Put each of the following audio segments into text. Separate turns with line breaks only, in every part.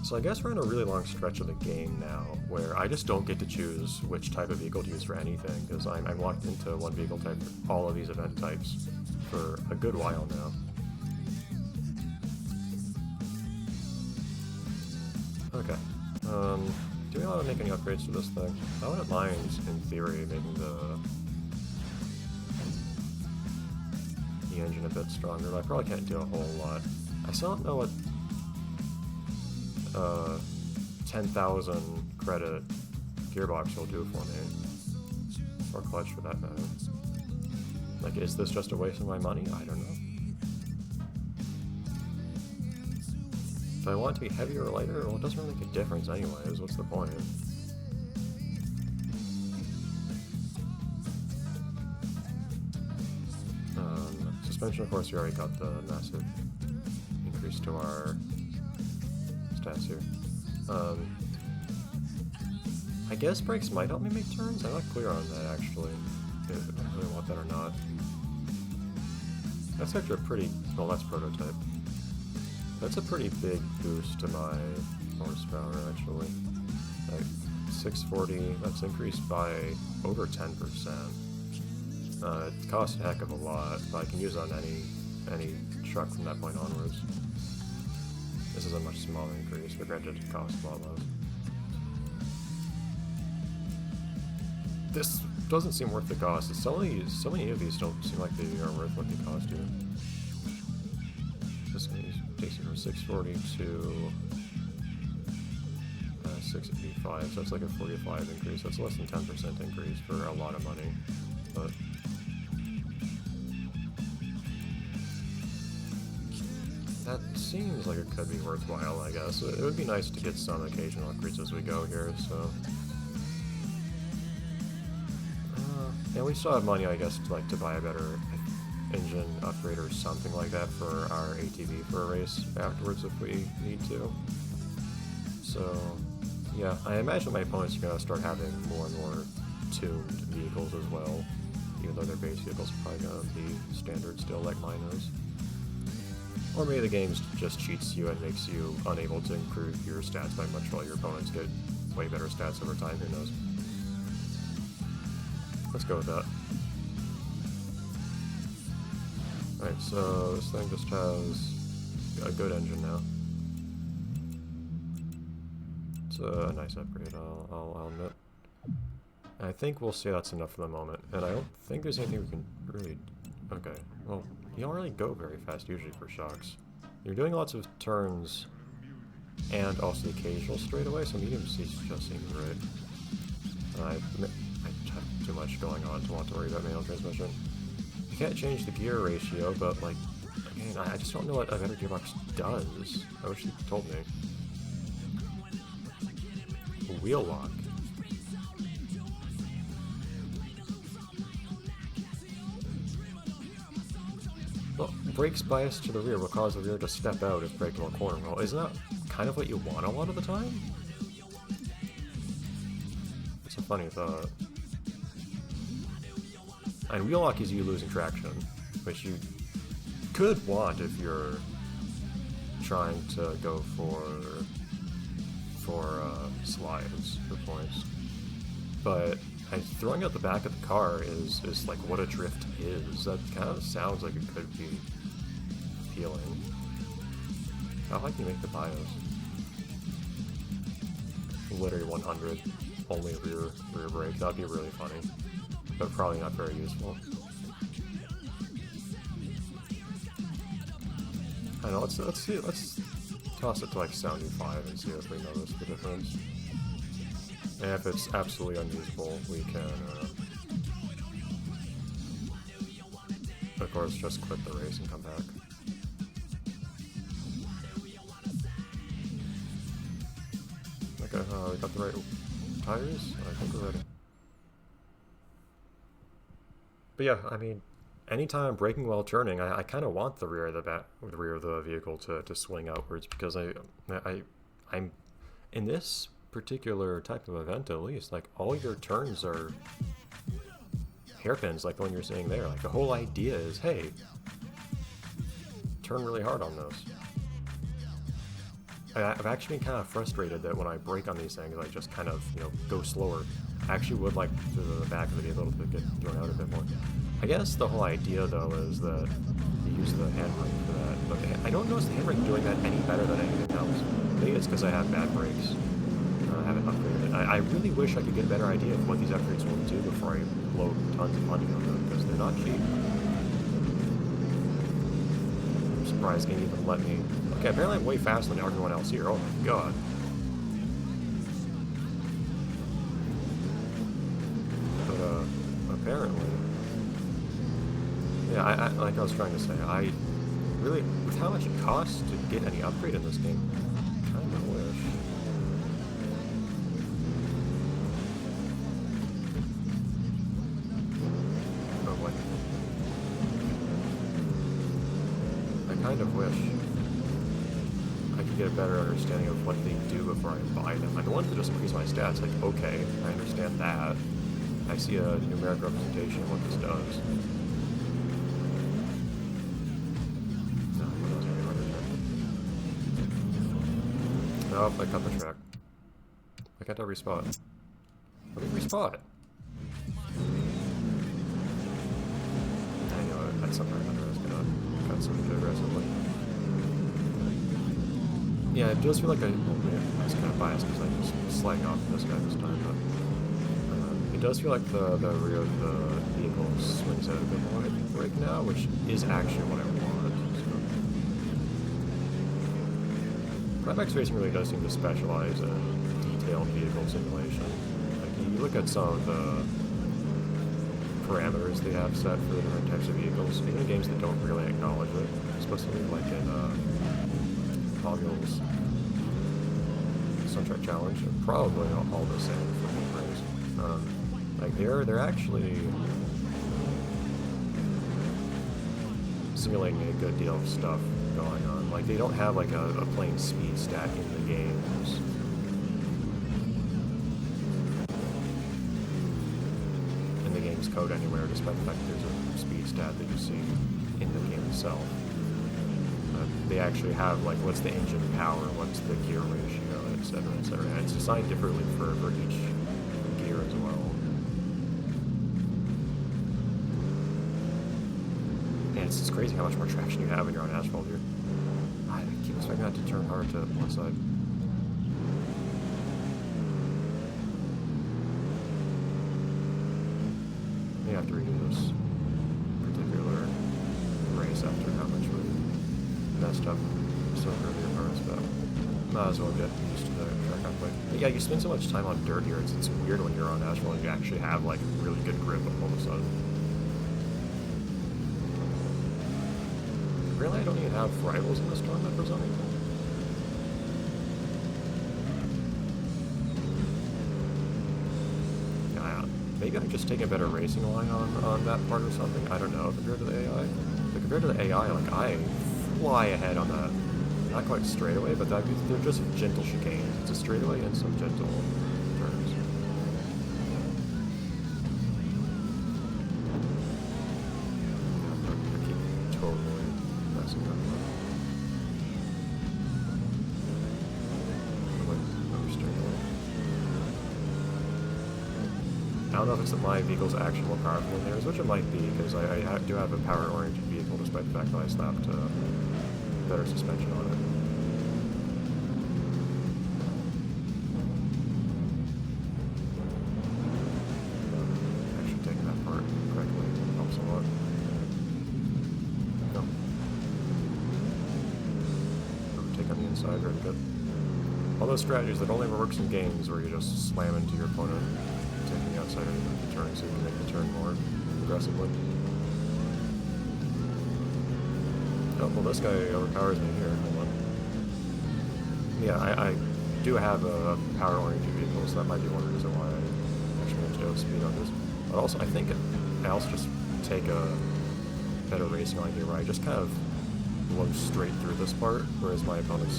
So I guess we're in a really long stretch of the game now, where I just don't get to choose which type of vehicle to use for anything, because I'm locked into one vehicle type for all of these event types for a good while now. Okay. Do we want to make any upgrades to this thing? I wouldn't mind, in theory, making the engine a bit stronger, but I probably can't do a whole lot. I still don't know what 10,000 credit gearbox will do for me. Or clutch, for that matter. Like, is this just a waste of my money? I don't know. Do I want it to be heavier or lighter? Well, it doesn't really make a difference anyways. What's the point? Suspension, of course, we already got the massive increase to our stats here. I guess brakes might help me make turns? I'm not clear on that, actually. If I really want that or not. That's actually a pretty... well, that's prototype. That's a pretty big boost to my horsepower, actually. Like, 640, that's increased by over 10%. It costs a heck of a lot, but I can use it on any truck from that point onwards. This is a much smaller increase, but granted it costs a lot less. This doesn't seem worth the cost. So many of these don't seem like they are worth what they cost you. This one takes you from 640 to 685, so that's like a 45 increase. That's less than 10% increase for a lot of money, but that seems like it could be worthwhile, I guess. It would be nice to get some occasional upgrades as we go here, so... and we still have money, I guess, to buy a better engine upgrade or something like that for our ATV for a race afterwards if we need to. So, yeah, I imagine my opponents are going to start having more and more tuned vehicles as well, even though their base vehicles are probably going to be standard still like mine is. Or maybe the game just cheats you and makes you unable to improve your stats by much while your opponents get way better stats over time, who knows. Let's go with that. Alright, so this thing just has a good engine now. It's a nice upgrade, I'll admit. And I think we'll say that's enough for the moment, and I don't think there's anything we can really... okay, well, you don't really go very fast usually for shocks. You're doing lots of turns and also the occasional straightaway, so medium speed just seems right. I have too much going on to want to worry about manual transmission. You can't change the gear ratio, but like, again, I just don't know what a better gearbox does. I wish you told me. Wheel lock. Well, brakes biased to the rear will cause the rear to step out if braking on corner. Well, isn't that kind of what you want a lot of the time? It's a funny thought. And wheel lock is you losing traction, which you could want if you're trying to go for slides for points. But throwing out the back of the car is like what a drift is. That kind of sounds like it could be appealing. How high can you make the BIOS? Literally 100, only rear brake. That'd be really funny, but probably not very useful. I know. Let's see. Let's toss it to like 75 and see if we notice the difference. And if it's absolutely unusable, we can, of course, just quit the race and come back. Okay, we got the right tires? I think we're ready. But yeah, I mean, anytime I'm braking while turning, I kind of want the rear of the vehicle to swing outwards, because I'm in this particular type of event, at least, like, all your turns are hairpins, like the one you're seeing there. Like, the whole idea is, hey, turn really hard on those. I've actually been kind of frustrated that when I brake on these things, I just kind of, you know, go slower. I actually would like the back of the vehicle to get thrown out a bit more. I guess the whole idea, though, is that you use the handbrake for that. But I don't notice the handbrake doing that any better than anything else. Maybe it's because I have bad brakes. I haven't upgraded it. I really wish I could get a better idea of what these upgrades will do before I blow tons of money on them, because they're not cheap. I'm surprised game even let me... Okay, apparently I'm way faster than everyone else here. Oh my god. But, apparently... Yeah, like I was trying to say, I really... With how much it costs to get any upgrade in this game, I kind of wish... I kind of wish I could get a better understanding of what they do before I buy them. I don't want to just increase my stats, like, okay, I understand that. I see a numeric representation of what this does. No, I cut the track. Why can't I respawn? Let me respawn it. I know it. That's something I was gonna cut something aggressively. Yeah, it does feel like I was kind of biased because I just slagged off this guy this time, but it does feel like the rear of the vehicle swings out a bit more right now, which is actually what I want. So. Climax Racing really does seem to specialize in detailed vehicle simulation. Like, you look at some of the parameters they have set for the different types of vehicles, even in games that don't really acknowledge it, especially like in Formula's Soundtrack Challenge, and probably all the same for the praise. Like they're actually simulating a good deal of stuff going on. Like they don't have like a plain speed stat in the games. In the game's code anywhere, despite the fact that there's a speed stat that you see in the game itself. They actually have like what's the engine power, what's the gear ratio, etc., etc. And it's designed differently for each gear as well. And it's just crazy how much more traction you have when you're on asphalt here. I keep expecting that to turn hard to one side. May have to redo this particular race after how much we messed up some earlier parts, but might as well get used to the track on quick. But yeah, you spend so much time on dirt here, it's weird when you're on asphalt and you actually have like really good grip all of a sudden. Really, I don't even have rivals in this tournament for some reason. Yeah, maybe I'm just taking a better racing line on that part or something. I don't know, compared to the AI. But compared to the AI, like, I fly ahead on that. Not quite straightaway, but they're just gentle chicanes. It's a straightaway and some gentle turns. I keep totally messing up. I don't know if it's that my vehicle's actually more powerful than theirs, which it might be, because I do have a power-oriented vehicle, despite the fact that I slapped better suspension on it. Actually taking that part correctly helps a lot. No. Take on the inside, very good. All those strategies that only ever works in games where you just slam into your opponent, taking the outside of the turning so you can make the turn more aggressively. Oh, well, this guy overpowers me here. Hold on. Yeah, I do have a power-oriented vehicle, so that might be one reason why I actually managed to outspeed on this. But also, I think I also just take a better racing line here, where I just kind of blow straight through this part, whereas my opponent's...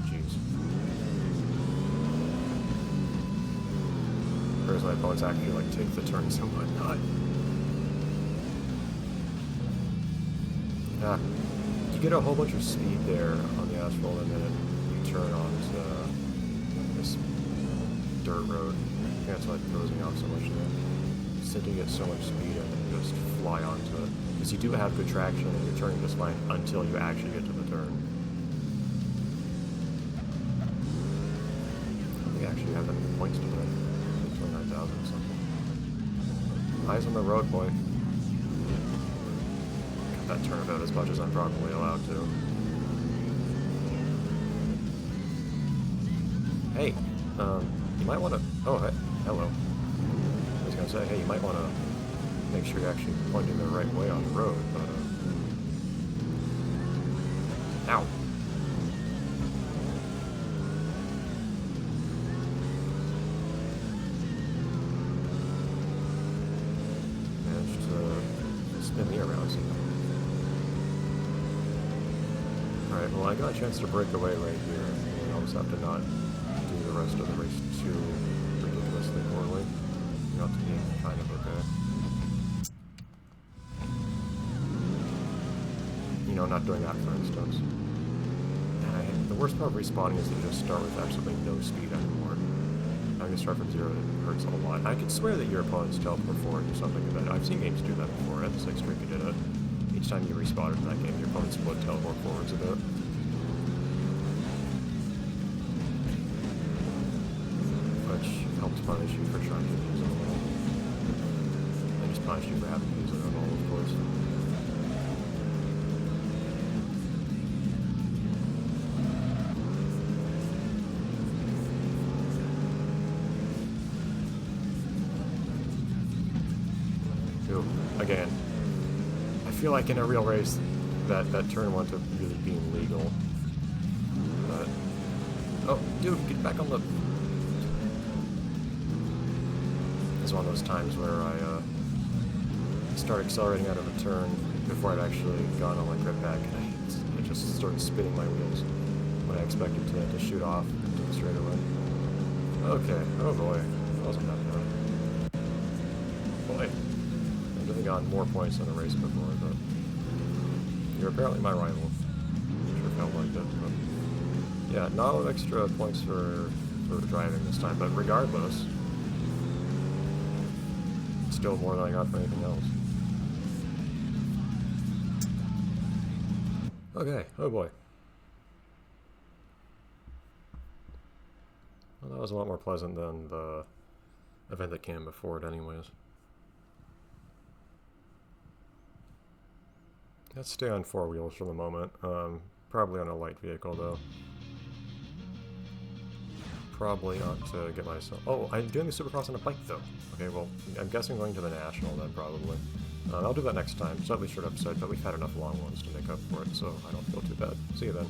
Jeez. Whereas my opponents actually, like, take the turns and whatnot. Ah, you get a whole bunch of speed there on the asphalt, and then you turn onto this dirt road. I think that's why it throws me off so much there. Instead you get so much speed and then you just fly onto it. Because you do have good traction and you're turning just fine until you actually get to the turn. I don't think I actually have any points to win. 29,000 or something. Eyes on the road, boy. Cut that turn about as much as I'm probably allowed to. Hey, you might want to... Oh, hey, hello. I was going to say, hey, you might want to make sure you're actually pointing the right way on the road, but, ow! Managed to spin me around somehow. Alright, well, I got a chance to break away right here, and I'll just have to not do the rest of the race too ridiculously poorly. You have to be kind of okay. You know, not doing that, for instance. And the worst part of respawning is that you just start with absolutely no speed anymore. Having to start from zero, it hurts a lot. I could swear that your opponents teleport forward or something like that. I've seen games do that before. At the 6th streak you did it. Each time you respawned in that game, your opponents would teleport forwards a bit. Which helps punish you for trying to use it. They just punish you for having to use it at all, of course. Again, I feel like in a real race that turn went to really being legal. But oh, dude, get back on the. It's one of those times where I start accelerating out of a turn before I've actually gotten on my grip back, and I just started spinning my wheels when I expected to shoot off into the straightaway. Okay, oh boy, that wasn't that bad. Boy. I've definitely gotten more points in a race before, but you're apparently my rival. Sure felt like it, but yeah, not extra points for driving this time, but regardless, still more than I got for anything else. Okay, oh boy. Well, that was a lot more pleasant than the event that came before it anyways. Let's stay on 4 wheels for the moment. Probably on a light vehicle though. Probably ought to get myself... Oh, I'm doing the Supercross on a bike though. Okay, well, I'm guessing going to the National then probably. I'll do that next time. Slightly short episode, but we've had enough long ones to make up for it, so I don't feel too bad. See you then.